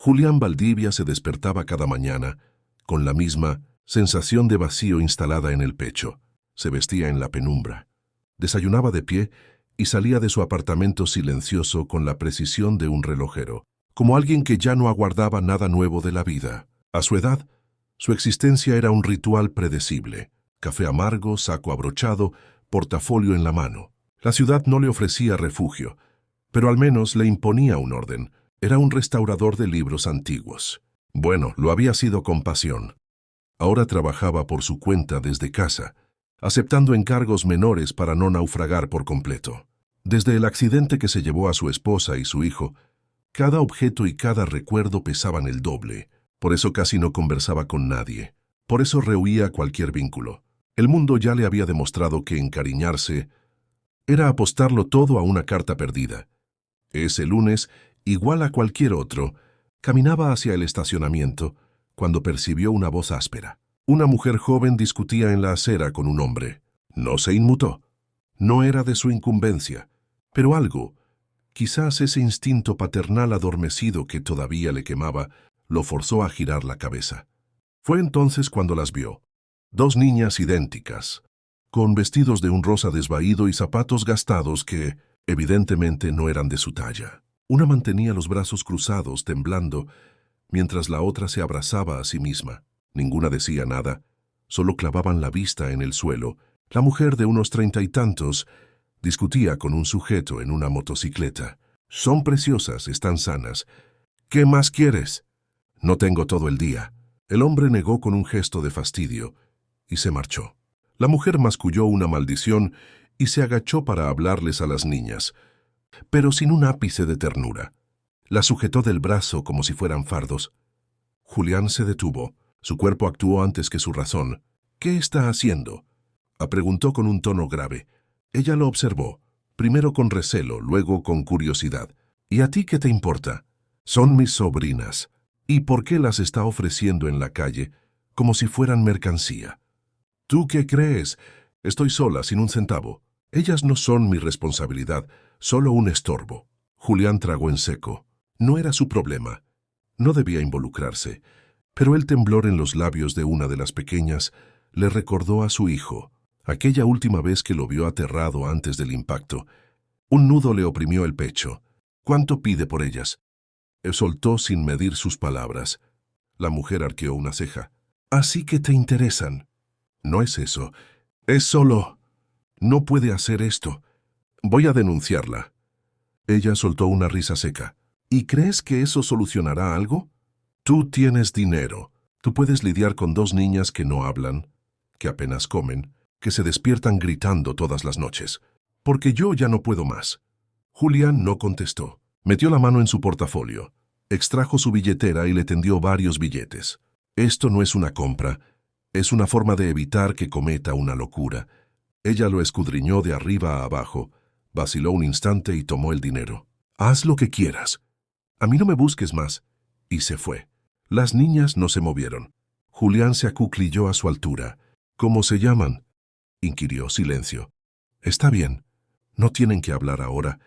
Julián Valdivia se despertaba cada mañana con la misma sensación de vacío instalada en el pecho. Se vestía en la penumbra, desayunaba de pie y salía de su apartamento silencioso con la precisión de un relojero, como alguien que ya no aguardaba nada nuevo de la vida. A su edad, su existencia era un ritual predecible: café amargo, saco abrochado, portafolio en la mano. La ciudad no le ofrecía refugio, pero al menos le imponía un orden. Era un restaurador de libros antiguos. Bueno, lo había sido con pasión. Ahora trabajaba por su cuenta desde casa, aceptando encargos menores para no naufragar por completo. Desde el accidente que se llevó a su esposa y su hijo, cada objeto y cada recuerdo pesaban el doble. Por eso casi no conversaba con nadie. Por eso rehuía cualquier vínculo. El mundo ya le había demostrado que encariñarse era apostarlo todo a una carta perdida. Ese lunes, igual a cualquier otro, caminaba hacia el estacionamiento cuando percibió una voz áspera. Una mujer joven discutía en la acera con un hombre. No se inmutó. No era de su incumbencia, pero algo, quizás ese instinto paternal adormecido que todavía le quemaba, lo forzó a girar la cabeza. Fue entonces cuando las vio. Dos niñas idénticas, con vestidos de un rosa desvaído y zapatos gastados que, evidentemente, no eran de su talla. Una mantenía los brazos cruzados, temblando, mientras la otra se abrazaba a sí misma. Ninguna decía nada, solo clavaban la vista en el suelo. La mujer de unos 30 y tantos discutía con un sujeto en una motocicleta. Son preciosas, están sanas. ¿Qué más quieres? No tengo todo el día. El hombre negó con un gesto de fastidio y se marchó. La mujer masculló una maldición y se agachó para hablarles a las niñas, pero sin un ápice de ternura. Las sujetó del brazo como si fueran fardos. Julián se detuvo. Su cuerpo actuó antes que su razón. ¿Qué está haciendo?, preguntó con un tono grave. Ella lo observó, primero con recelo, luego con curiosidad. ¿Y a ti qué te importa? Son mis sobrinas. ¿Y por qué las está ofreciendo en la calle como si fueran mercancía? ¿Tú qué crees? Estoy sola, sin un centavo. Ellas no son mi responsabilidad, solo un estorbo. Julián tragó en seco. No era su problema. No debía involucrarse. Pero el temblor en los labios de una de las pequeñas le recordó a su hijo, aquella última vez que lo vio aterrado antes del impacto. Un nudo le oprimió el pecho. ¿Cuánto pide por ellas? Soltó sin medir sus palabras. La mujer arqueó una ceja. ¿Así que te interesan? No es eso. Es solo... No puede hacer esto. Voy a denunciarla. Ella soltó una risa seca. ¿Y crees que eso solucionará algo? Tú tienes dinero. Tú puedes lidiar con dos niñas que no hablan, que apenas comen, que se despiertan gritando todas las noches. Porque yo ya no puedo más. Julián no contestó. Metió la mano en su portafolio, extrajo su billetera y le tendió varios billetes. Esto no es una compra, es una forma de evitar que cometa una locura. Ella lo escudriñó de arriba a abajo, vaciló un instante y tomó el dinero. Haz lo que quieras. A mí no me busques más. Y se fue. Las niñas no se movieron. Julián se acuclilló a su altura. ¿Cómo se llaman?, inquirió. Silencio. Está bien. No tienen que hablar ahora.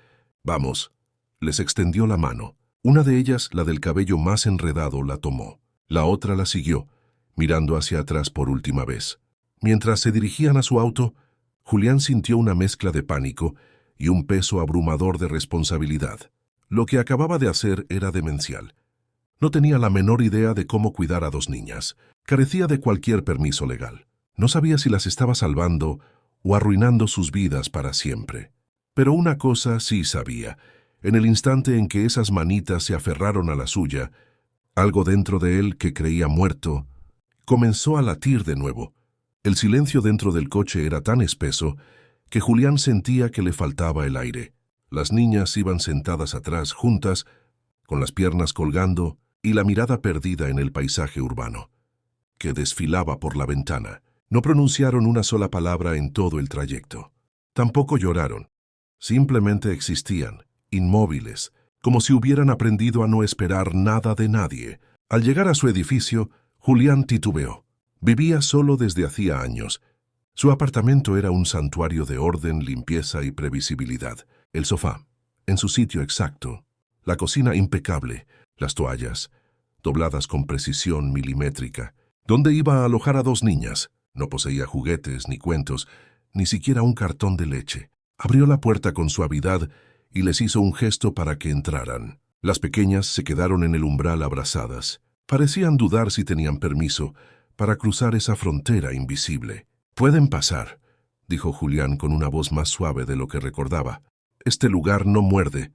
Vamos. Les extendió la mano. Una de ellas, la del cabello más enredado, la tomó. La otra la siguió, mirando hacia atrás por última vez. Mientras se dirigían a su auto, Julián sintió una mezcla de pánico y un peso abrumador de responsabilidad. Lo que acababa de hacer era demencial. No tenía la menor idea de cómo cuidar a dos niñas. Carecía de cualquier permiso legal. No sabía si las estaba salvando o arruinando sus vidas para siempre. Pero una cosa sí sabía. En el instante en que esas manitas se aferraron a la suya, algo dentro de él que creía muerto comenzó a latir de nuevo. El silencio dentro del coche era tan espeso que Julián sentía que le faltaba el aire. Las niñas iban sentadas atrás, juntas, con las piernas colgando y la mirada perdida en el paisaje urbano, que desfilaba por la ventana. No pronunciaron una sola palabra en todo el trayecto. Tampoco lloraron. Simplemente existían, inmóviles, como si hubieran aprendido a no esperar nada de nadie. Al llegar a su edificio, Julián titubeó. Vivía solo desde hacía años. Su apartamento era un santuario de orden, limpieza y previsibilidad. El sofá, en su sitio exacto. La cocina impecable. Las toallas, dobladas con precisión milimétrica. ¿Dónde iba a alojar a 2 niñas? No poseía juguetes, ni cuentos, ni siquiera un cartón de leche. Abrió la puerta con suavidad y les hizo un gesto para que entraran. Las pequeñas se quedaron en el umbral abrazadas. Parecían dudar si tenían permiso para cruzar esa frontera invisible. «Pueden pasar», dijo Julián con una voz más suave de lo que recordaba. «Este lugar no muerde».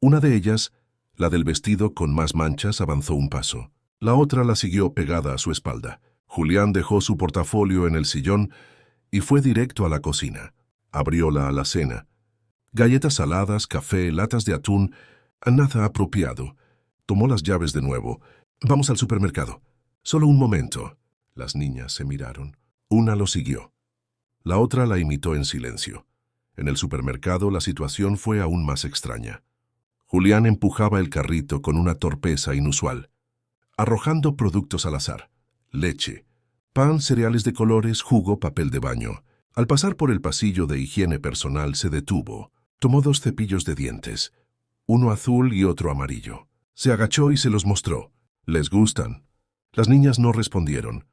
Una de ellas, la del vestido con más manchas, avanzó un paso. La otra la siguió pegada a su espalda. Julián dejó su portafolio en el sillón y fue directo a la cocina. Abrió la alacena. Galletas saladas, café, latas de atún, nada apropiado. Tomó las llaves de nuevo. «Vamos al supermercado». «Solo un momento». Las niñas se miraron. Una lo siguió. La otra la imitó en silencio. En el supermercado la situación fue aún más extraña. Julián empujaba el carrito con una torpeza inusual, arrojando productos al azar: leche, pan, cereales de colores, jugo, papel de baño. Al pasar por el pasillo de higiene personal se detuvo. Tomó 2 cepillos de dientes, uno azul y otro amarillo. Se agachó y se los mostró. «¿Les gustan?». Las niñas no respondieron,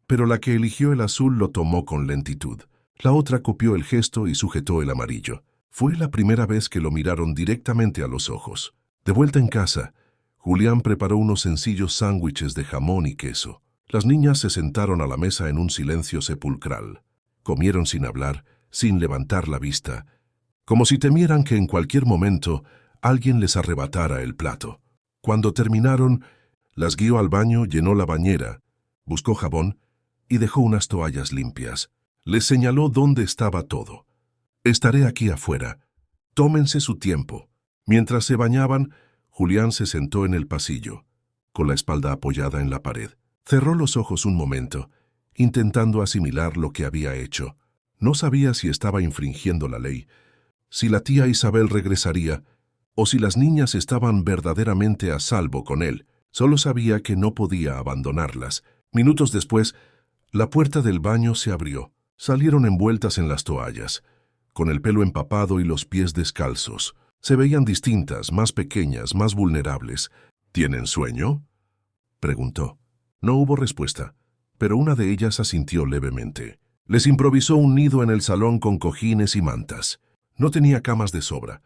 pero la que eligió el azul lo tomó con lentitud. La otra copió el gesto y sujetó el amarillo. Fue la primera vez que lo miraron directamente a los ojos. De vuelta en casa, Julián preparó unos sencillos sándwiches de jamón y queso. Las niñas se sentaron a la mesa en un silencio sepulcral. Comieron sin hablar, sin levantar la vista, como si temieran que en cualquier momento alguien les arrebatara el plato. Cuando terminaron, las guió al baño, llenó la bañera, buscó jabón y dejó unas toallas limpias. Les señaló dónde estaba todo. «Estaré aquí afuera. Tómense su tiempo». Mientras se bañaban, Julián se sentó en el pasillo, con la espalda apoyada en la pared. Cerró los ojos un momento, intentando asimilar lo que había hecho. No sabía si estaba infringiendo la ley, si la tía Isabel regresaría, o si las niñas estaban verdaderamente a salvo con él. Solo sabía que no podía abandonarlas. Minutos después, la puerta del baño se abrió. Salieron envueltas en las toallas, con el pelo empapado y los pies descalzos. Se veían distintas, más pequeñas, más vulnerables. «¿Tienen sueño?», preguntó. No hubo respuesta, pero una de ellas asintió levemente. Les improvisó un nido en el salón con cojines y mantas. No tenía camas de sobra,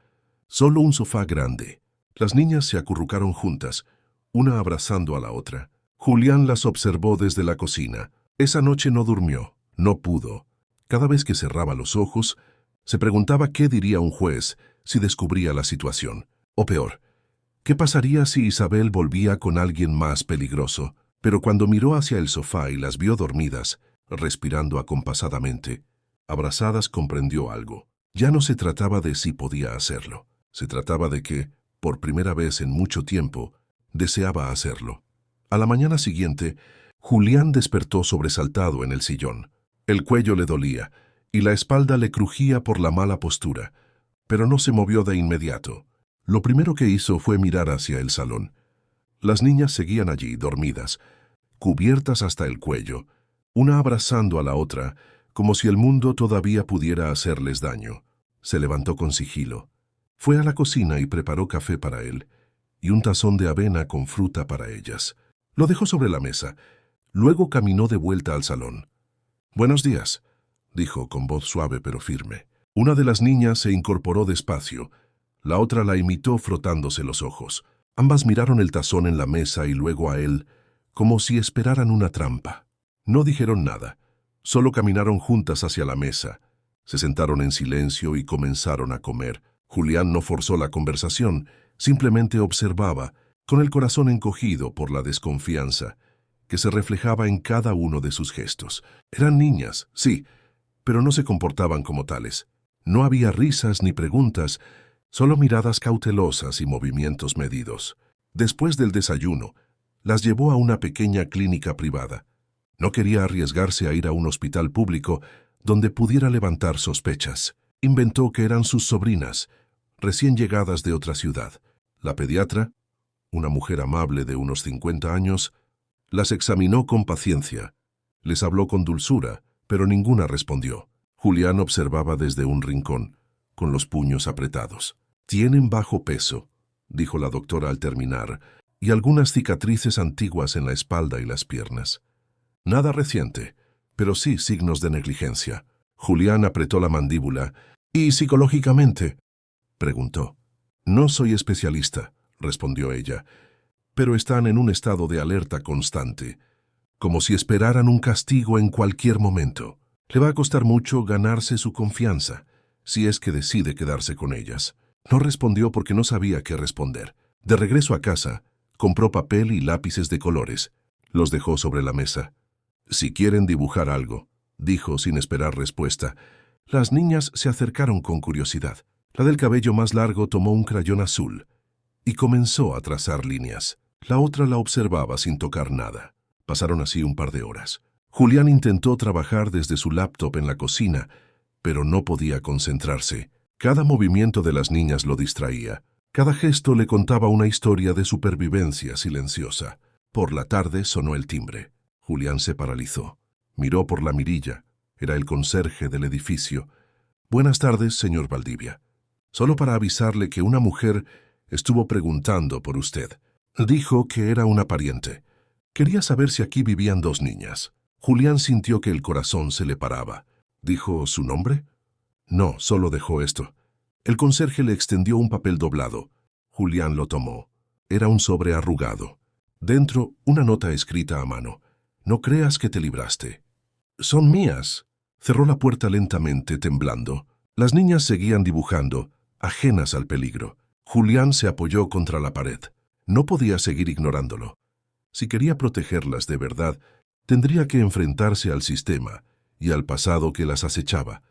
solo un sofá grande. Las niñas se acurrucaron juntas, una abrazando a la otra. Julián las observó desde la cocina. Esa noche no durmió, no pudo. Cada vez que cerraba los ojos, se preguntaba qué diría un juez si descubría la situación. O peor, ¿qué pasaría si Isabel volvía con alguien más peligroso? Pero cuando miró hacia el sofá y las vio dormidas, respirando acompasadamente, abrazadas, comprendió algo. Ya no se trataba de si podía hacerlo. Se trataba de que, por primera vez en mucho tiempo, deseaba hacerlo. A la mañana siguiente, Julián despertó sobresaltado en el sillón. El cuello le dolía y la espalda le crujía por la mala postura, pero no se movió de inmediato. Lo primero que hizo fue mirar hacia el salón. Las niñas seguían allí, dormidas, cubiertas hasta el cuello, una abrazando a la otra, como si el mundo todavía pudiera hacerles daño. Se levantó con sigilo. Fue a la cocina y preparó café para él, y un tazón de avena con fruta para ellas. Lo dejó sobre la mesa. Luego caminó de vuelta al salón. «Buenos días», dijo con voz suave pero firme. Una de las niñas se incorporó despacio. La otra la imitó frotándose los ojos. Ambas miraron el tazón en la mesa y luego a él, como si esperaran una trampa. No dijeron nada, solo caminaron juntas hacia la mesa. Se sentaron en silencio y comenzaron a comer. Julián no forzó la conversación, simplemente observaba, con el corazón encogido por la desconfianza, que se reflejaba en cada uno de sus gestos. Eran niñas, sí, pero no se comportaban como tales. No había risas ni preguntas, solo miradas cautelosas y movimientos medidos. Después del desayuno, las llevó a una pequeña clínica privada. No quería arriesgarse a ir a un hospital público donde pudiera levantar sospechas. Inventó que eran sus sobrinas, recién llegadas de otra ciudad. La pediatra, una mujer amable de unos 50 años, las examinó con paciencia. Les habló con dulzura, pero ninguna respondió. Julián observaba desde un rincón, con los puños apretados. «Tienen bajo peso», dijo la doctora al terminar, y algunas cicatrices antiguas en la espalda y las piernas. Nada reciente, pero sí signos de negligencia. Julián apretó la mandíbula. ¿Y psicológicamente?, preguntó. No soy especialista, respondió ella, pero están en un estado de alerta constante, como si esperaran un castigo en cualquier momento. Le va a costar mucho ganarse su confianza, si es que decide quedarse con ellas. No respondió porque no sabía qué responder. De regreso a casa, compró papel y lápices de colores. Los dejó sobre la mesa. «Si quieren dibujar algo», dijo sin esperar respuesta. Las niñas se acercaron con curiosidad. La del cabello más largo tomó un crayón azul y comenzó a trazar líneas. La otra la observaba sin tocar nada. Pasaron así un par de horas. Julián intentó trabajar desde su laptop en la cocina, pero no podía concentrarse. Cada movimiento de las niñas lo distraía. Cada gesto le contaba una historia de supervivencia silenciosa. Por la tarde sonó el timbre. Julián se paralizó. Miró por la mirilla. Era el conserje del edificio. «Buenas tardes, señor Valdivia. Solo para avisarle que una mujer estuvo preguntando por usted. Dijo que era una pariente. Quería saber si aquí vivían dos niñas». Julián sintió que el corazón se le paraba. ¿Dijo su nombre? No, solo dejó esto. El conserje le extendió un papel doblado. Julián lo tomó. Era un sobre arrugado. Dentro, una nota escrita a mano. «No creas que te libraste». «Son mías». Cerró la puerta lentamente, temblando. Las niñas seguían dibujando, ajenas al peligro. Julián se apoyó contra la pared. No podía seguir ignorándolo. Si quería protegerlas de verdad, tendría que enfrentarse al sistema y al pasado que las acechaba.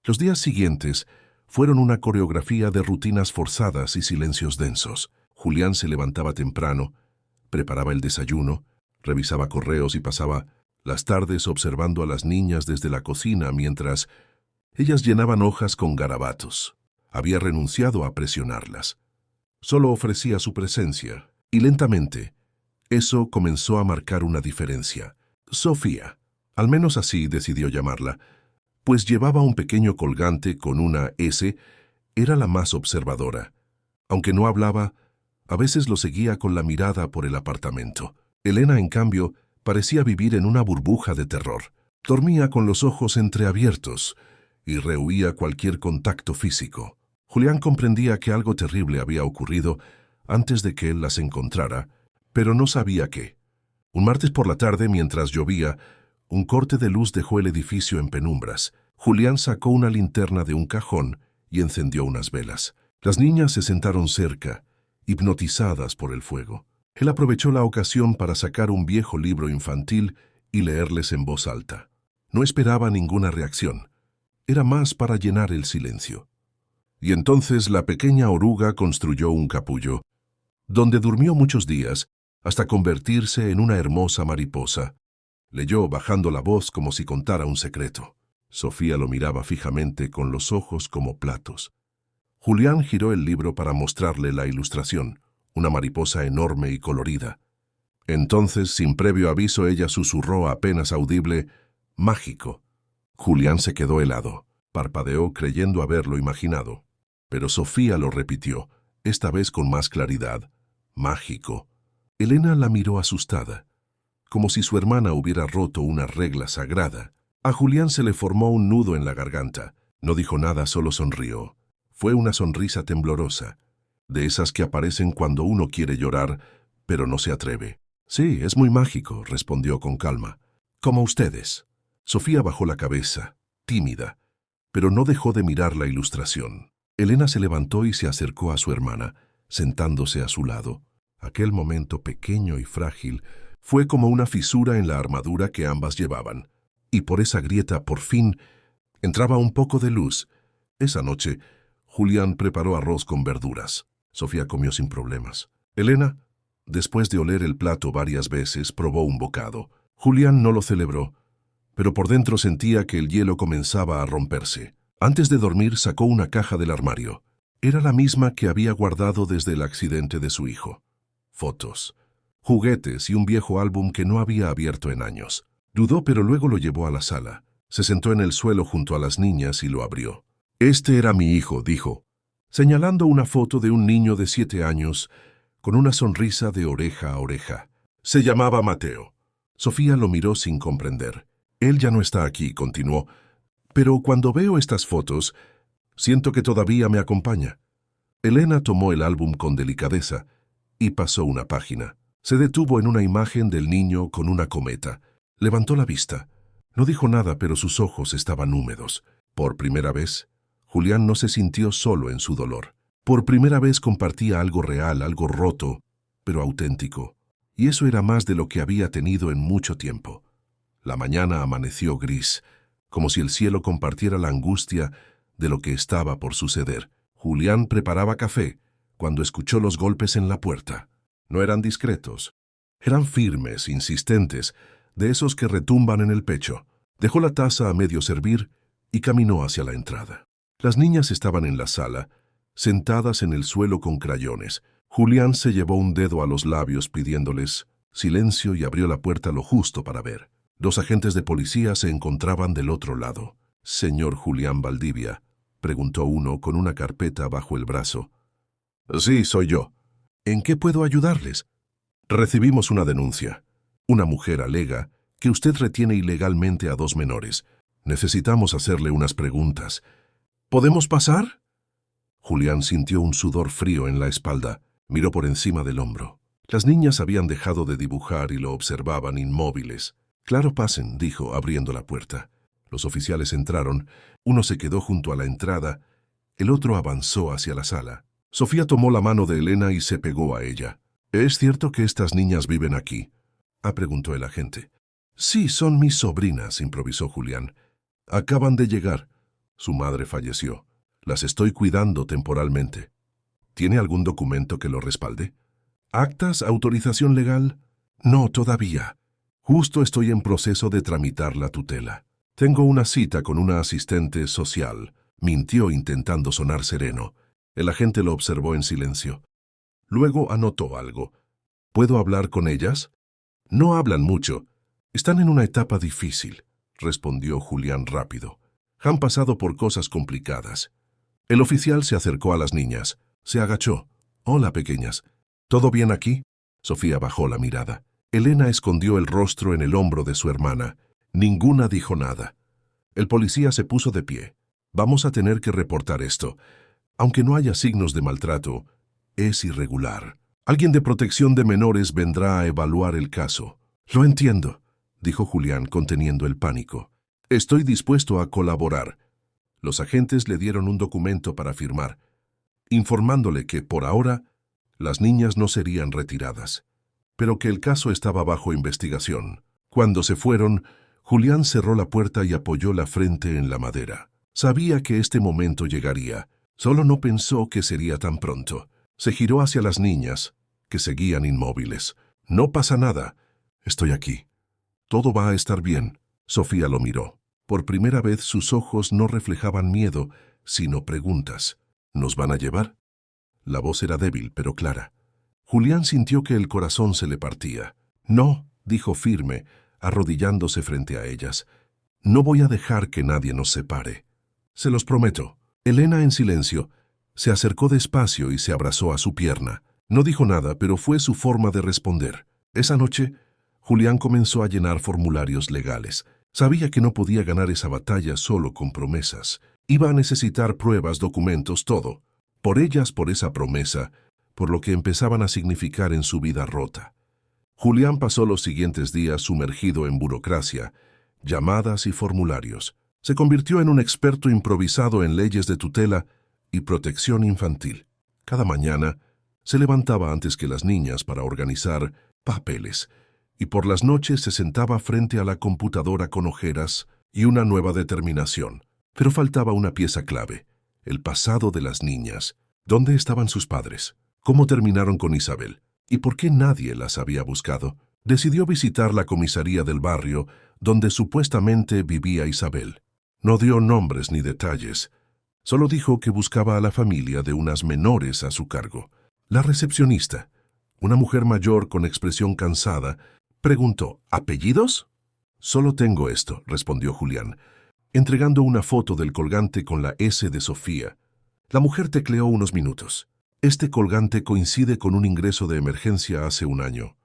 Los días siguientes fueron una coreografía de rutinas forzadas y silencios densos. Julián se levantaba temprano, preparaba el desayuno, revisaba correos y pasaba las tardes observando a las niñas desde la cocina mientras ellas llenaban hojas con garabatos. Había renunciado a presionarlas. Solo ofrecía su presencia, y lentamente, eso comenzó a marcar una diferencia. Sofía, al menos así decidió llamarla, pues llevaba un pequeño colgante con una S, era la más observadora. Aunque no hablaba, a veces lo seguía con la mirada por el apartamento. Elena, en cambio, parecía vivir en una burbuja de terror. Dormía con los ojos entreabiertos y rehuía cualquier contacto físico. Julián comprendía que algo terrible había ocurrido antes de que él las encontrara, pero no sabía qué. Un martes por la tarde, mientras llovía, un corte de luz dejó el edificio en penumbras. Julián sacó una linterna de un cajón y encendió unas velas. Las niñas se sentaron cerca, hipnotizadas por el fuego. Él aprovechó la ocasión para sacar un viejo libro infantil y leerles en voz alta. No esperaba ninguna reacción. Era más para llenar el silencio. Y entonces la pequeña oruga construyó un capullo, donde durmió muchos días, hasta convertirse en una hermosa mariposa. Leyó bajando la voz como si contara un secreto. Sofía lo miraba fijamente con los ojos como platos. Julián giró el libro para mostrarle la ilustración, una mariposa enorme y colorida. Entonces, sin previo aviso, ella susurró apenas audible, «mágico». Julián se quedó helado, parpadeó creyendo haberlo imaginado. Pero Sofía lo repitió, esta vez con más claridad, «mágico». Elena la miró asustada, como si su hermana hubiera roto una regla sagrada. A Julián se le formó un nudo en la garganta. No dijo nada, solo sonrió. Fue una sonrisa temblorosa, de esas que aparecen cuando uno quiere llorar, pero no se atreve. «Sí, es muy mágico», respondió con calma. «Como ustedes». Sofía bajó la cabeza, tímida, pero no dejó de mirar la ilustración. Elena se levantó y se acercó a su hermana, sentándose a su lado. Aquel momento pequeño y frágil fue como una fisura en la armadura que ambas llevaban, y por esa grieta, por fin, entraba un poco de luz. Esa noche, Julián preparó arroz con verduras. Sofía comió sin problemas. Elena, después de oler el plato varias veces, probó un bocado. Julián no lo celebró, pero por dentro sentía que el hielo comenzaba a romperse. Antes de dormir sacó una caja del armario. Era la misma que había guardado desde el accidente de su hijo. Fotos, juguetes y un viejo álbum que no había abierto en años. Dudó, pero luego lo llevó a la sala. Se sentó en el suelo junto a las niñas y lo abrió. «Este era mi hijo», dijo, señalando una foto de un niño de 7 años, con una sonrisa de oreja a oreja. Se llamaba Mateo. Sofía lo miró sin comprender. Él ya no está aquí, continuó. Pero cuando veo estas fotos, siento que todavía me acompaña. Elena tomó el álbum con delicadeza y pasó una página. Se detuvo en una imagen del niño con una cometa. Levantó la vista. No dijo nada, pero sus ojos estaban húmedos. Por primera vez, Julián no se sintió solo en su dolor. Por primera vez compartía algo real, algo roto, pero auténtico. Y eso era más de lo que había tenido en mucho tiempo. La mañana amaneció gris, como si el cielo compartiera la angustia de lo que estaba por suceder. Julián preparaba café cuando escuchó los golpes en la puerta. No eran discretos. Eran firmes, insistentes, de esos que retumban en el pecho. Dejó la taza a medio servir y caminó hacia la entrada. Las niñas estaban en la sala, sentadas en el suelo con crayones. Julián se llevó un dedo a los labios pidiéndoles silencio y abrió la puerta lo justo para ver. 2 agentes de policía se encontraban del otro lado. «Señor Julián Valdivia», preguntó uno con una carpeta bajo el brazo. «Sí, soy yo. ¿En qué puedo ayudarles?» «Recibimos una denuncia. Una mujer alega que usted retiene ilegalmente a 2 menores. Necesitamos hacerle unas preguntas. ¿Podemos pasar?» Julián sintió un sudor frío en la espalda. Miró por encima del hombro. Las niñas habían dejado de dibujar y lo observaban inmóviles. «Claro, pasen», dijo, abriendo la puerta. Los oficiales entraron. Uno se quedó junto a la entrada. El otro avanzó hacia la sala. Sofía tomó la mano de Elena y se pegó a ella. «¿Es cierto que estas niñas viven aquí?», preguntó el agente. «Sí, son mis sobrinas», improvisó Julián. «Acaban de llegar. Su madre falleció. Las estoy cuidando temporalmente». «¿Tiene algún documento que lo respalde?» «¿Actas? ¿Autorización legal?» «No, todavía. Justo estoy en proceso de tramitar la tutela. Tengo una cita con una asistente social», mintió intentando sonar sereno. El agente lo observó en silencio. Luego anotó algo. «¿Puedo hablar con ellas?» «No hablan mucho. Están en una etapa difícil», respondió Julián rápido. «Han pasado por cosas complicadas». El oficial se acercó a las niñas. Se agachó. «Hola, pequeñas. ¿Todo bien aquí?» Sofía bajó la mirada. Elena escondió el rostro en el hombro de su hermana. Ninguna dijo nada. El policía se puso de pie. «Vamos a tener que reportar esto. Aunque no haya signos de maltrato, es irregular. Alguien de protección de menores vendrá a evaluar el caso». «Lo entiendo», dijo Julián conteniendo el pánico. «Estoy dispuesto a colaborar». Los agentes le dieron un documento para firmar, informándole que, por ahora, las niñas no serían retiradas, pero que el caso estaba bajo investigación. Cuando se fueron, Julián cerró la puerta y apoyó la frente en la madera. Sabía que este momento llegaría, solo no pensó que sería tan pronto. Se giró hacia las niñas, que seguían inmóviles. «No pasa nada. Estoy aquí. Todo va a estar bien». Sofía lo miró. Por primera vez sus ojos no reflejaban miedo, sino preguntas. «¿Nos van a llevar?» La voz era débil, pero clara. Julián sintió que el corazón se le partía. «No», dijo firme, arrodillándose frente a ellas. «No voy a dejar que nadie nos separe. Se los prometo». Elena, en silencio, se acercó despacio y se abrazó a su pierna. No dijo nada, pero fue su forma de responder. Esa noche, Julián comenzó a llenar formularios legales. Sabía que no podía ganar esa batalla solo con promesas. Iba a necesitar pruebas, documentos, todo. Por ellas, por esa promesa, por lo que empezaban a significar en su vida rota. Julián pasó los siguientes días sumergido en burocracia, llamadas y formularios. Se convirtió en un experto improvisado en leyes de tutela y protección infantil. Cada mañana se levantaba antes que las niñas para organizar papeles, y por las noches se sentaba frente a la computadora con ojeras y una nueva determinación. Pero faltaba una pieza clave: el pasado de las niñas. ¿Dónde estaban sus padres? ¿Cómo terminaron con Isabel? ¿Y por qué nadie las había buscado? Decidió visitar la comisaría del barrio donde supuestamente vivía Isabel. No dio nombres ni detalles. Solo dijo que buscaba a la familia de unas menores a su cargo. La recepcionista, una mujer mayor con expresión cansada, preguntó: «¿Apellidos?» «Solo tengo esto», respondió Julián, entregando una foto del colgante con la S de Sofía. La mujer tecleó unos minutos. Este colgante coincide con un ingreso de emergencia hace un año.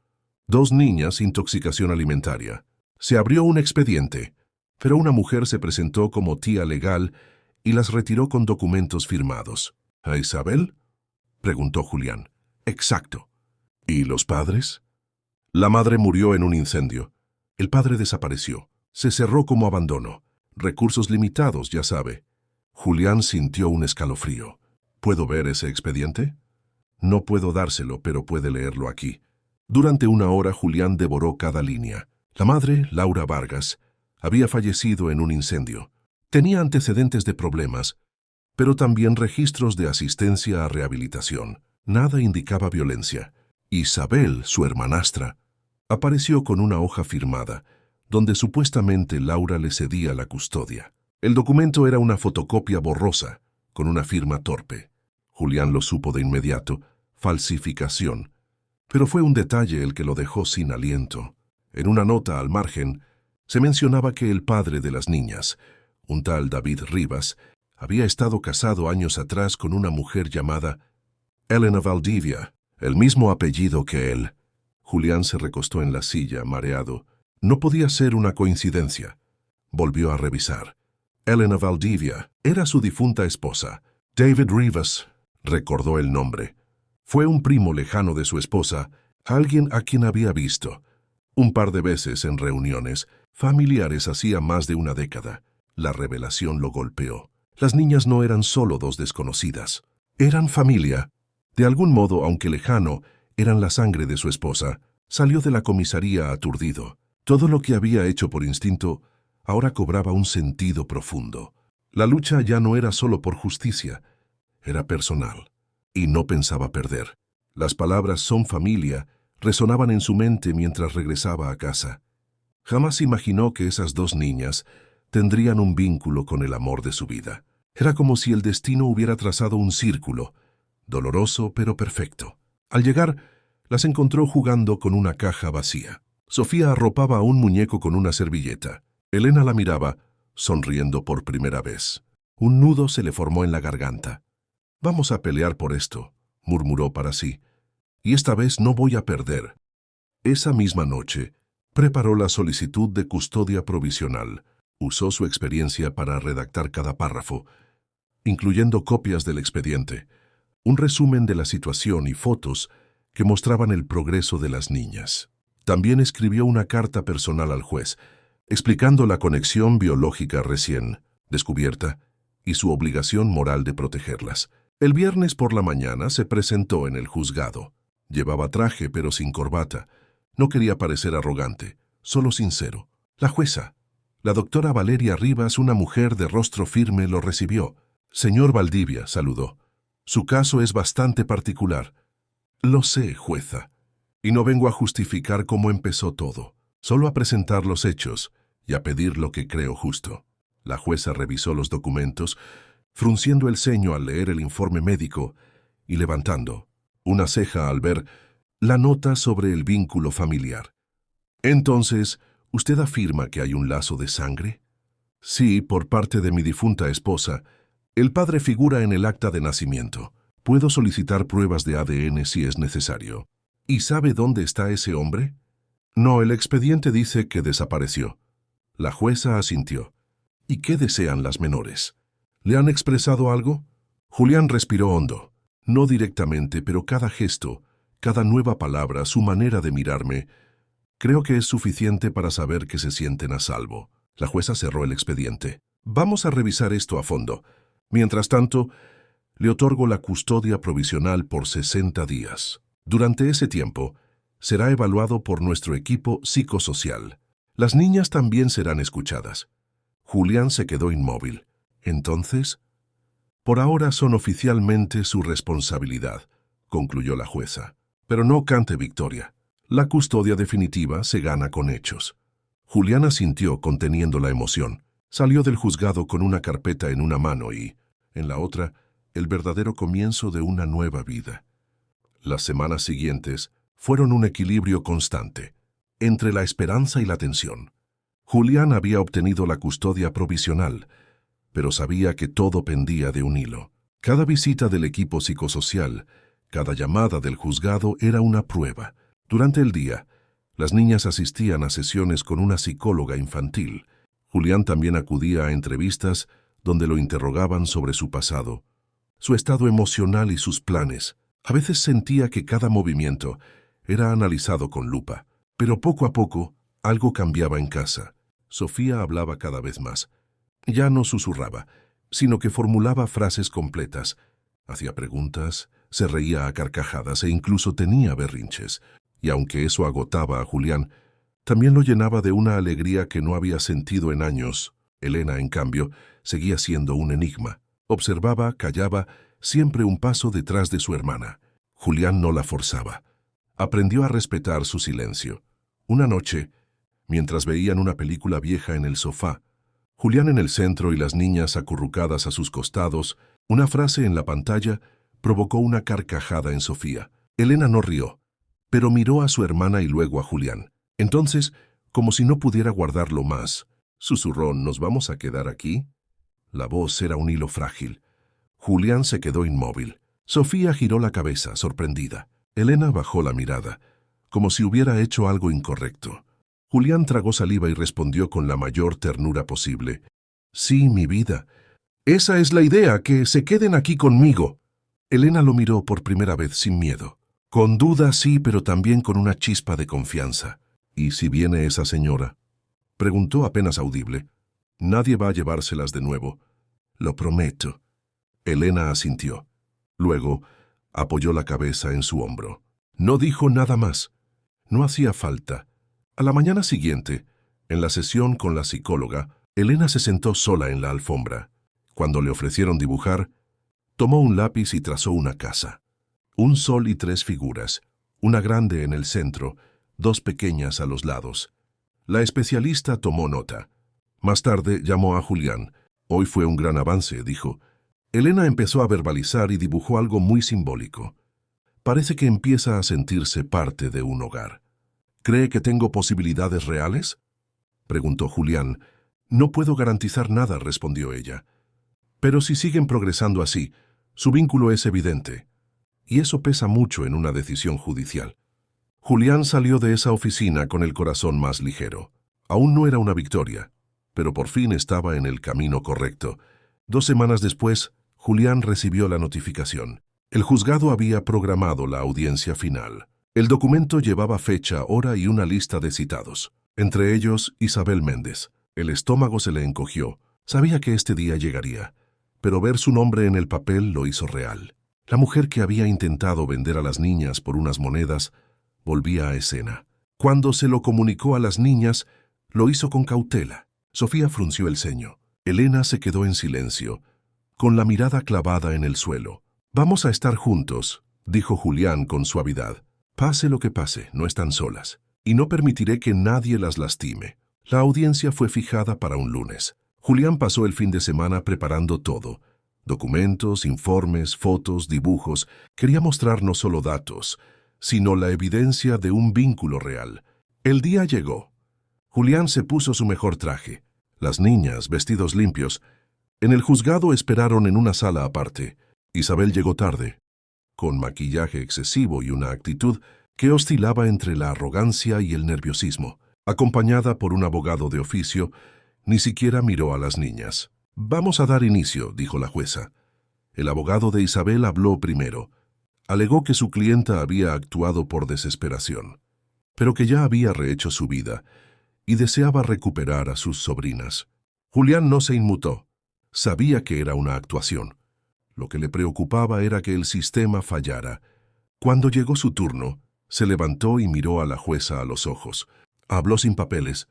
2 niñas, intoxicación alimentaria. Se abrió un expediente, pero una mujer se presentó como tía legal y las retiró con documentos firmados. ¿A Isabel?, preguntó Julián. Exacto. ¿Y los padres? La madre murió en un incendio. El padre desapareció. Se cerró como abandono. Recursos limitados, ya sabe. Julián sintió un escalofrío. ¿Puedo ver ese expediente? No puedo dárselo, pero puede leerlo aquí. Durante una hora Julián devoró cada línea. La madre, Laura Vargas, había fallecido en un incendio. Tenía antecedentes de problemas, pero también registros de asistencia a rehabilitación. Nada indicaba violencia. Isabel, su hermanastra, apareció con una hoja firmada, donde supuestamente Laura le cedía la custodia. El documento era una fotocopia borrosa, con una firma torpe. Julián lo supo de inmediato: falsificación. Pero fue un detalle el que lo dejó sin aliento. En una nota al margen, se mencionaba que el padre de las niñas, un tal David Rivas, había estado casado años atrás con una mujer llamada Elena Valdivia, el mismo apellido que él. Julián se recostó en la silla, mareado. No podía ser una coincidencia. Volvió a revisar. Elena Valdivia era su difunta esposa. David Rivas, recordó el nombre. Fue un primo lejano de su esposa, alguien a quien había visto un par de veces en reuniones familiares hacía más de una década. La revelación lo golpeó. Las niñas no eran solo 2 desconocidas. Eran familia. De algún modo, aunque lejano, eran la sangre de su esposa. Salió de la comisaría aturdido. Todo lo que había hecho por instinto ahora cobraba un sentido profundo. La lucha ya no era solo por justicia, era personal. Y no pensaba perder. Las palabras "son familia" resonaban en su mente mientras regresaba a casa. Jamás imaginó que esas 2 niñas tendrían un vínculo con el amor de su vida. Era como si el destino hubiera trazado un círculo, doloroso pero perfecto. Al llegar, las encontró jugando con una caja vacía. Sofía arropaba a un muñeco con una servilleta. Elena la miraba, sonriendo por primera vez. Un nudo se le formó en la garganta. «Vamos a pelear por esto», murmuró para sí. «Y esta vez no voy a perder». Esa misma noche, preparó la solicitud de custodia provisional. Usó su experiencia para redactar cada párrafo, incluyendo copias del expediente, un resumen de la situación y fotos que mostraban el progreso de las niñas. También escribió una carta personal al juez, explicando la conexión biológica recién descubierta y su obligación moral de protegerlas. El viernes por la mañana se presentó en el juzgado. Llevaba traje pero sin corbata. No quería parecer arrogante, solo sincero. La jueza, la doctora Valeria Rivas, una mujer de rostro firme, lo recibió. «Señor Valdivia», saludó. «Su caso es bastante particular». «Lo sé, jueza. Y no vengo a justificar cómo empezó todo, solo a presentar los hechos y a pedir lo que creo justo». La jueza revisó los documentos, frunciendo el ceño al leer el informe médico y levantando una ceja al ver la nota sobre el vínculo familiar. «Entonces, ¿usted afirma que hay un lazo de sangre?» «Sí, por parte de mi difunta esposa. El padre figura en el acta de nacimiento. Puedo solicitar pruebas de ADN si es necesario». «¿Y sabe dónde está ese hombre?» «No, el expediente dice que desapareció». La jueza asintió. «¿Y qué desean las menores? ¿Le han expresado algo?» Julián respiró hondo. No directamente, pero cada gesto, cada nueva palabra, su manera de mirarme, creo que es suficiente para saber que se sienten a salvo. La jueza cerró el expediente. «Vamos a revisar esto a fondo. Mientras tanto, le otorgo la custodia provisional por 60 días. Durante ese tiempo, será evaluado por nuestro equipo psicosocial. Las niñas también serán escuchadas». Julián se quedó inmóvil. «Entonces, por ahora son oficialmente su responsabilidad», concluyó la jueza. «Pero no cante victoria. La custodia definitiva se gana con hechos». Julián asintió conteniendo la emoción. Salió del juzgado con una carpeta en una mano y, en la otra, el verdadero comienzo de una nueva vida. Las semanas siguientes fueron un equilibrio constante entre la esperanza y la tensión. Julián había obtenido la custodia provisional, pero sabía que todo pendía de un hilo. Cada visita del equipo psicosocial Cada llamada del juzgado era una prueba. Durante el día, las niñas asistían a sesiones con una psicóloga infantil. Julián también acudía a entrevistas donde lo interrogaban sobre su pasado, su estado emocional y sus planes. A veces sentía que cada movimiento era analizado con lupa, pero poco a poco algo cambiaba en casa. Sofía hablaba cada vez más. Ya no susurraba, sino que formulaba frases completas. Hacía preguntas, se reía a carcajadas e incluso tenía berrinches. Y aunque eso agotaba a Julián, también lo llenaba de una alegría que no había sentido en años. Elena, en cambio, seguía siendo un enigma. Observaba, callaba, siempre un paso detrás de su hermana. Julián no la forzaba. Aprendió a respetar su silencio. Una noche, mientras veían una película vieja en el sofá, Julián en el centro y las niñas acurrucadas a sus costados, una frase en la pantalla provocó una carcajada en Sofía. Elena no rió, pero miró a su hermana y luego a Julián. Entonces, como si no pudiera guardarlo más, susurró: ¿Nos vamos a quedar aquí? La voz era un hilo frágil. Julián se quedó inmóvil. Sofía giró la cabeza, sorprendida. Elena bajó la mirada, como si hubiera hecho algo incorrecto. Julián tragó saliva y respondió con la mayor ternura posible: «Sí, mi vida. Esa es la idea, que se queden aquí conmigo». Elena lo miró por primera vez sin miedo. Con duda, sí, pero también con una chispa de confianza. «¿Y si viene esa señora?», preguntó apenas audible. «Nadie va a llevárselas de nuevo. Lo prometo». Elena asintió. Luego apoyó la cabeza en su hombro. No dijo nada más. No hacía falta. A la mañana siguiente, en la sesión con la psicóloga, Elena se sentó sola en la alfombra. Cuando le ofrecieron dibujar, tomó un lápiz y trazó una casa. Un sol y 3 figuras, una grande en el centro, 2 pequeñas a los lados. La especialista tomó nota. Más tarde llamó a Julián. «Hoy fue un gran avance», dijo. Elena empezó a verbalizar y dibujó algo muy simbólico. «Parece que empieza a sentirse parte de un hogar». «¿Cree que tengo posibilidades reales?», preguntó Julián. «No puedo garantizar nada», respondió ella. «Pero si siguen progresando así, su vínculo es evidente. Y eso pesa mucho en una decisión judicial». Julián salió de esa oficina con el corazón más ligero. Aún no era una victoria, pero por fin estaba en el camino correcto. 2 semanas después, Julián recibió la notificación. El juzgado había programado la audiencia final. El documento llevaba fecha, hora y una lista de citados, entre ellos Isabel Méndez. El estómago se le encogió. Sabía que este día llegaría, pero ver su nombre en el papel lo hizo real. La mujer que había intentado vender a las niñas por unas monedas volvía a escena. Cuando se lo comunicó a las niñas, lo hizo con cautela. Sofía frunció el ceño. Elena se quedó en silencio, con la mirada clavada en el suelo. «Vamos a estar juntos», dijo Julián con suavidad. «Pase lo que pase, no están solas. Y no permitiré que nadie las lastime». La audiencia fue fijada para un lunes. Julián pasó el fin de semana preparando todo. Documentos, informes, fotos, dibujos. Quería mostrar no solo datos, sino la evidencia de un vínculo real. El día llegó. Julián se puso su mejor traje. Las niñas, vestidos limpios. En el juzgado esperaron en una sala aparte. Isabel llegó tarde, con maquillaje excesivo y una actitud que oscilaba entre la arrogancia y el nerviosismo. Acompañada por un abogado de oficio, ni siquiera miró a las niñas. «Vamos a dar inicio», dijo la jueza. El abogado de Isabel habló primero. Alegó que su clienta había actuado por desesperación, pero que ya había rehecho su vida y deseaba recuperar a sus sobrinas. Julián no se inmutó. Sabía que era una actuación. Lo que le preocupaba era que el sistema fallara. Cuando llegó su turno, se levantó y miró a la jueza a los ojos. Habló sin papeles.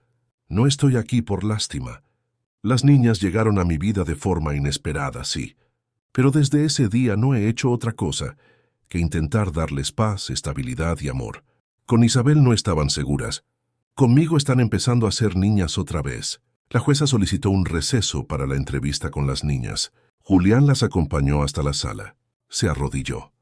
«No estoy aquí por lástima. Las niñas llegaron a mi vida de forma inesperada, sí. Pero desde ese día no he hecho otra cosa que intentar darles paz, estabilidad y amor. Con Isabel no estaban seguras. Conmigo están empezando a ser niñas otra vez». La jueza solicitó un receso para la entrevista con las niñas. Julián las acompañó hasta la sala. Se arrodilló.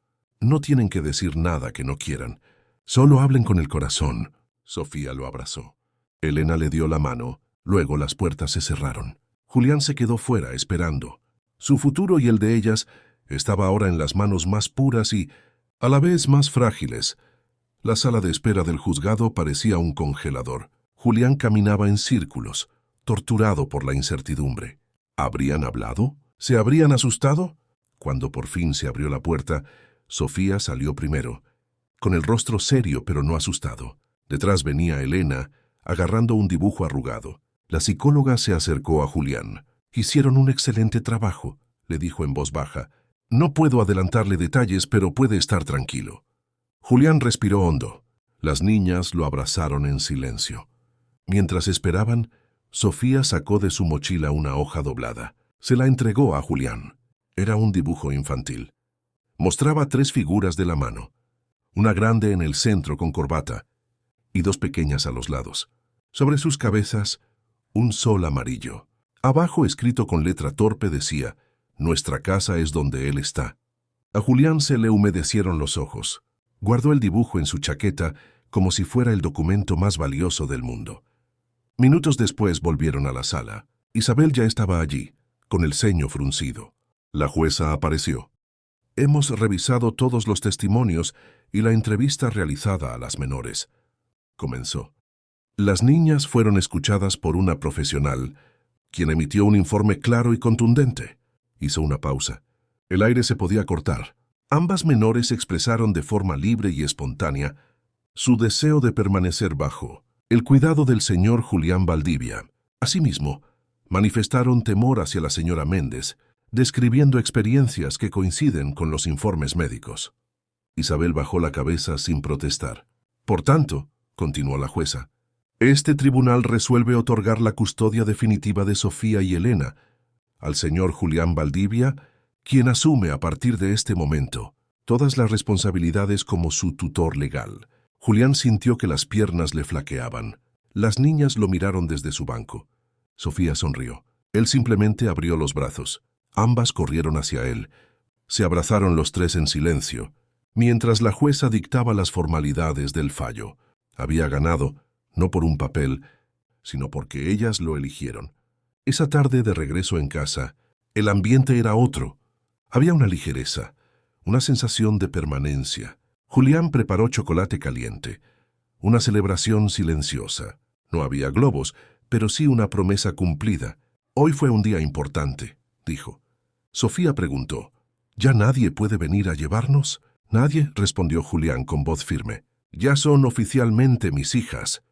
«No tienen que decir nada que no quieran. Solo hablen con el corazón». Sofía lo abrazó. Elena le dio la mano. Luego las puertas se cerraron. Julián se quedó fuera, esperando. Su futuro y el de ellas estaba ahora en las manos más puras y a la vez más frágiles. La sala de espera del juzgado parecía un congelador. Julián caminaba en círculos, torturado por la incertidumbre. ¿Habrían hablado? ¿Se habrían asustado? Cuando por fin se abrió la puerta, Sofía salió primero, con el rostro serio pero no asustado. Detrás venía Elena, agarrando un dibujo arrugado. La psicóloga se acercó a Julián. «Hicieron un excelente trabajo», le dijo en voz baja. «No puedo adelantarle detalles, pero puede estar tranquilo». Julián respiró hondo. Las niñas lo abrazaron en silencio. Mientras esperaban, Sofía sacó de su mochila una hoja doblada. Se la entregó a Julián. Era un dibujo infantil. Mostraba 3 figuras de la mano. Una grande en el centro con corbata y 2 pequeñas a los lados. Sobre sus cabezas, un sol amarillo. Abajo, escrito con letra torpe, decía: «Nuestra casa es donde él está». A Julián se le humedecieron los ojos. Guardó el dibujo en su chaqueta como si fuera el documento más valioso del mundo. Minutos después volvieron a la sala. Isabel ya estaba allí, con el ceño fruncido. La jueza apareció. «Hemos revisado todos los testimonios y la entrevista realizada a las menores», comenzó. «Las niñas fueron escuchadas por una profesional, quien emitió un informe claro y contundente». Hizo una pausa. El aire se podía cortar. Ambas menores expresaron de forma libre y espontánea su deseo de permanecer bajo el cuidado del señor Julián Valdivia. Asimismo, manifestaron temor hacia la señora Méndez, describiendo experiencias que coinciden con los informes médicos. Isabel bajó la cabeza sin protestar. «Por tanto», continuó la jueza, «este tribunal resuelve otorgar la custodia definitiva de Sofía y Elena al señor Julián Valdivia, quien asume a partir de este momento todas las responsabilidades como su tutor legal». Julián sintió que las piernas le flaqueaban. Las niñas lo miraron desde su banco. Sofía sonrió. Él simplemente abrió los brazos. Ambas corrieron hacia él. Se abrazaron los 3 en silencio, mientras la jueza dictaba las formalidades del fallo. Había ganado, no por un papel, sino porque ellas lo eligieron. Esa tarde, de regreso en casa, el ambiente era otro. Había una ligereza, una sensación de permanencia. Julián preparó chocolate caliente, una celebración silenciosa. No había globos, pero sí una promesa cumplida. «Hoy fue un día importante», dijo. Sofía preguntó: «¿Ya nadie puede venir a llevarnos?» «Nadie», respondió Julián con voz firme. «Ya son oficialmente mis hijas».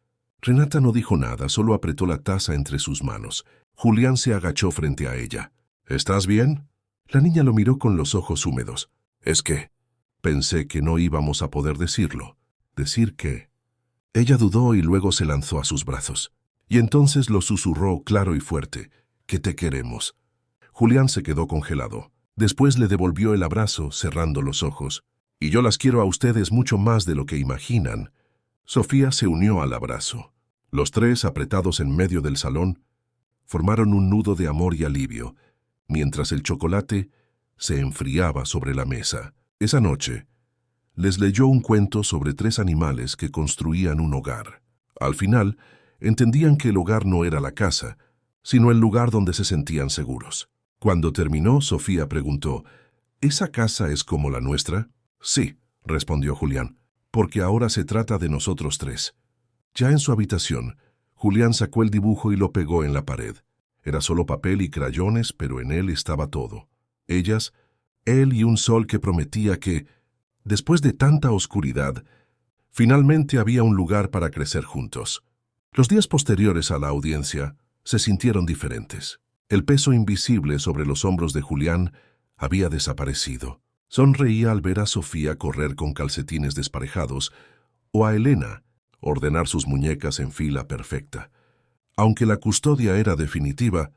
Renata no dijo nada, solo apretó la taza entre sus manos. Julián se agachó frente a ella. «¿Estás bien?» La niña lo miró con los ojos húmedos. «¿Es que?» «Pensé que no íbamos a poder decirlo». «¿Decir qué?» Ella dudó y luego se lanzó a sus brazos. Y entonces lo susurró claro y fuerte: «Que te queremos». Julián se quedó congelado. Después le devolvió el abrazo, cerrando los ojos. «Y yo las quiero a ustedes mucho más de lo que imaginan». Sofía se unió al abrazo. Los 3, apretados en medio del salón, formaron un nudo de amor y alivio, mientras el chocolate se enfriaba sobre la mesa. Esa noche, les leyó un cuento sobre 3 animales que construían un hogar. Al final, entendían que el hogar no era la casa, sino el lugar donde se sentían seguros. Cuando terminó, Sofía preguntó: «¿Esa casa es como la nuestra?» «Sí», respondió Julián, «porque ahora se trata de nosotros 3». Ya en su habitación, Julián sacó el dibujo y lo pegó en la pared. Era solo papel y crayones, pero en él estaba todo. Ellas, él y un sol que prometía que, después de tanta oscuridad, finalmente había un lugar para crecer juntos. Los días posteriores a la audiencia se sintieron diferentes. El peso invisible sobre los hombros de Julián había desaparecido. Sonreía al ver a Sofía correr con calcetines desparejados o a Elena ordenar sus muñecas en fila perfecta. Aunque la custodia era definitiva,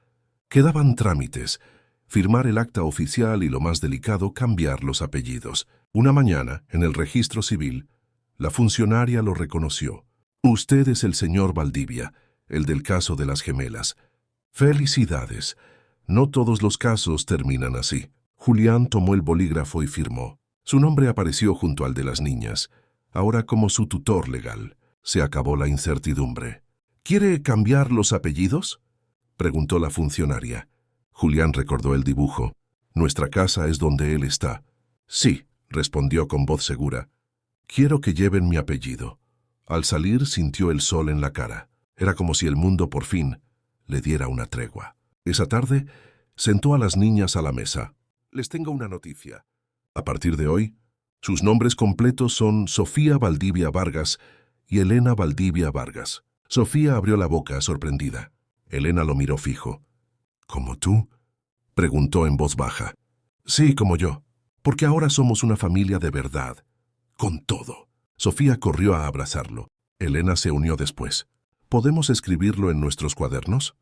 quedaban trámites: firmar el acta oficial y, lo más delicado, cambiar los apellidos. Una mañana, en el registro civil, la funcionaria lo reconoció. «Usted es el señor Valdivia, el del caso de las gemelas. Felicidades. No todos los casos terminan así». Julián tomó el bolígrafo y firmó. Su nombre apareció junto al de las niñas, ahora como su tutor legal. Se acabó la incertidumbre. «¿Quiere cambiar los apellidos?», preguntó la funcionaria. Julián recordó el dibujo. «Nuestra casa es donde él está». «Sí», respondió con voz segura. Quiero que lleven mi apellido. Al salir sintió el sol en la cara. Era como si el mundo por fin le diera una tregua. Esa tarde sentó a las niñas a la mesa. Les tengo una noticia. A partir de hoy, sus nombres completos son Sofía Valdivia Vargas y Elena Valdivia Vargas. Sofía abrió la boca, sorprendida. Elena lo miró fijo. ¿Como tú?, preguntó en voz baja. Sí, como yo, porque ahora somos una familia de verdad, con todo. Sofía corrió a abrazarlo. Elena se unió después. ¿Podemos escribirlo en nuestros cuadernos?,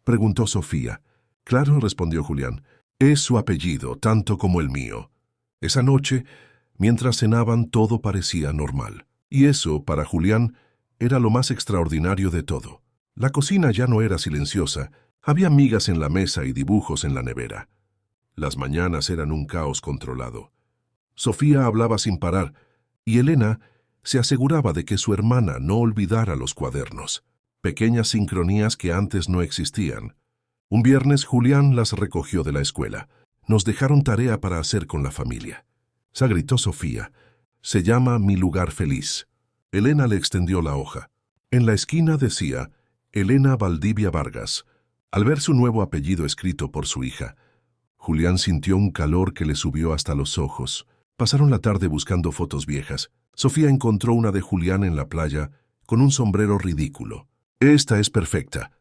preguntó Sofía. Claro, respondió Julián. Es su apellido, tanto como el mío. Esa noche, mientras cenaban, todo parecía normal. Y eso, para Julián, era lo más extraordinario de todo. La cocina ya no era silenciosa. Había migas en la mesa y dibujos en la nevera. Las mañanas eran un caos controlado. Sofía hablaba sin parar, y Elena se aseguraba de que su hermana no olvidara los cuadernos. Pequeñas sincronías que antes no existían. Un viernes Julián las recogió de la escuela. Nos dejaron tarea para hacer con la familia. Se gritó Sofía. Se llama Mi lugar feliz. Elena le extendió la hoja. En la esquina decía Elena Valdivia Vargas. Al ver su nuevo apellido escrito por su hija, Julián sintió un calor que le subió hasta los ojos. Pasaron la tarde buscando fotos viejas. Sofía encontró una de Julián en la playa con un sombrero ridículo. Esta es perfecta,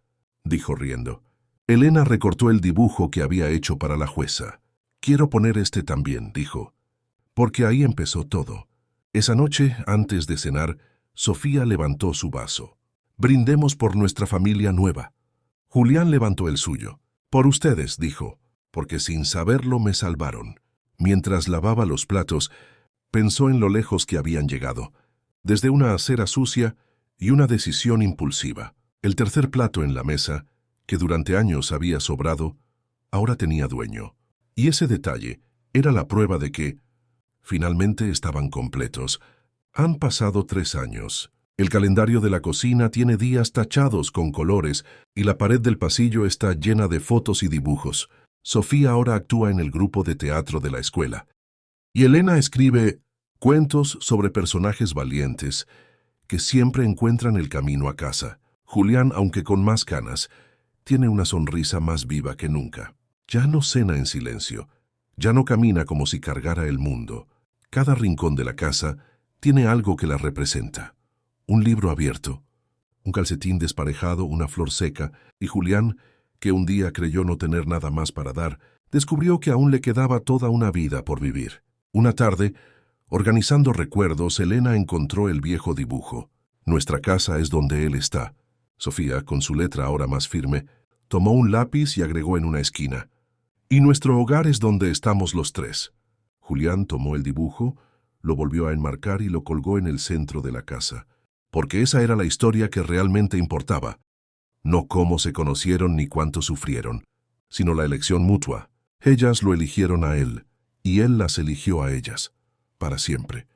dijo riendo. Elena recortó el dibujo que había hecho para la jueza. Quiero poner este también, dijo, porque ahí empezó todo. Esa noche, antes de cenar, Sofía levantó su vaso. Brindemos por nuestra familia nueva. Julián levantó el suyo. Por ustedes, dijo, porque sin saberlo me salvaron. Mientras lavaba los platos, pensó en lo lejos que habían llegado, desde una acera sucia y una decisión impulsiva. El tercer plato en la mesa, que durante años había sobrado, ahora tenía dueño. Y ese detalle era la prueba de que, finalmente, estaban completos. Han pasado 3 años. El calendario de la cocina tiene días tachados con colores y la pared del pasillo está llena de fotos y dibujos. Sofía ahora actúa en el grupo de teatro de la escuela. Y Elena escribe cuentos sobre personajes valientes que siempre encuentran el camino a casa. Julián, aunque con más canas, tiene una sonrisa más viva que nunca. Ya no cena en silencio. Ya no camina como si cargara el mundo. Cada rincón de la casa tiene algo que la representa. Un libro abierto, un calcetín desparejado, una flor seca, y Julián, que un día creyó no tener nada más para dar, descubrió que aún le quedaba toda una vida por vivir. Una tarde, organizando recuerdos, Elena encontró el viejo dibujo. Nuestra casa es donde él está. Sofía, con su letra ahora más firme, tomó un lápiz y agregó en una esquina. Y nuestro hogar es donde estamos los 3. Julián tomó el dibujo, lo volvió a enmarcar y lo colgó en el centro de la casa. Porque esa era la historia que realmente importaba. No cómo se conocieron ni cuánto sufrieron, sino la elección mutua. Ellas lo eligieron a él, y él las eligió a ellas, para siempre.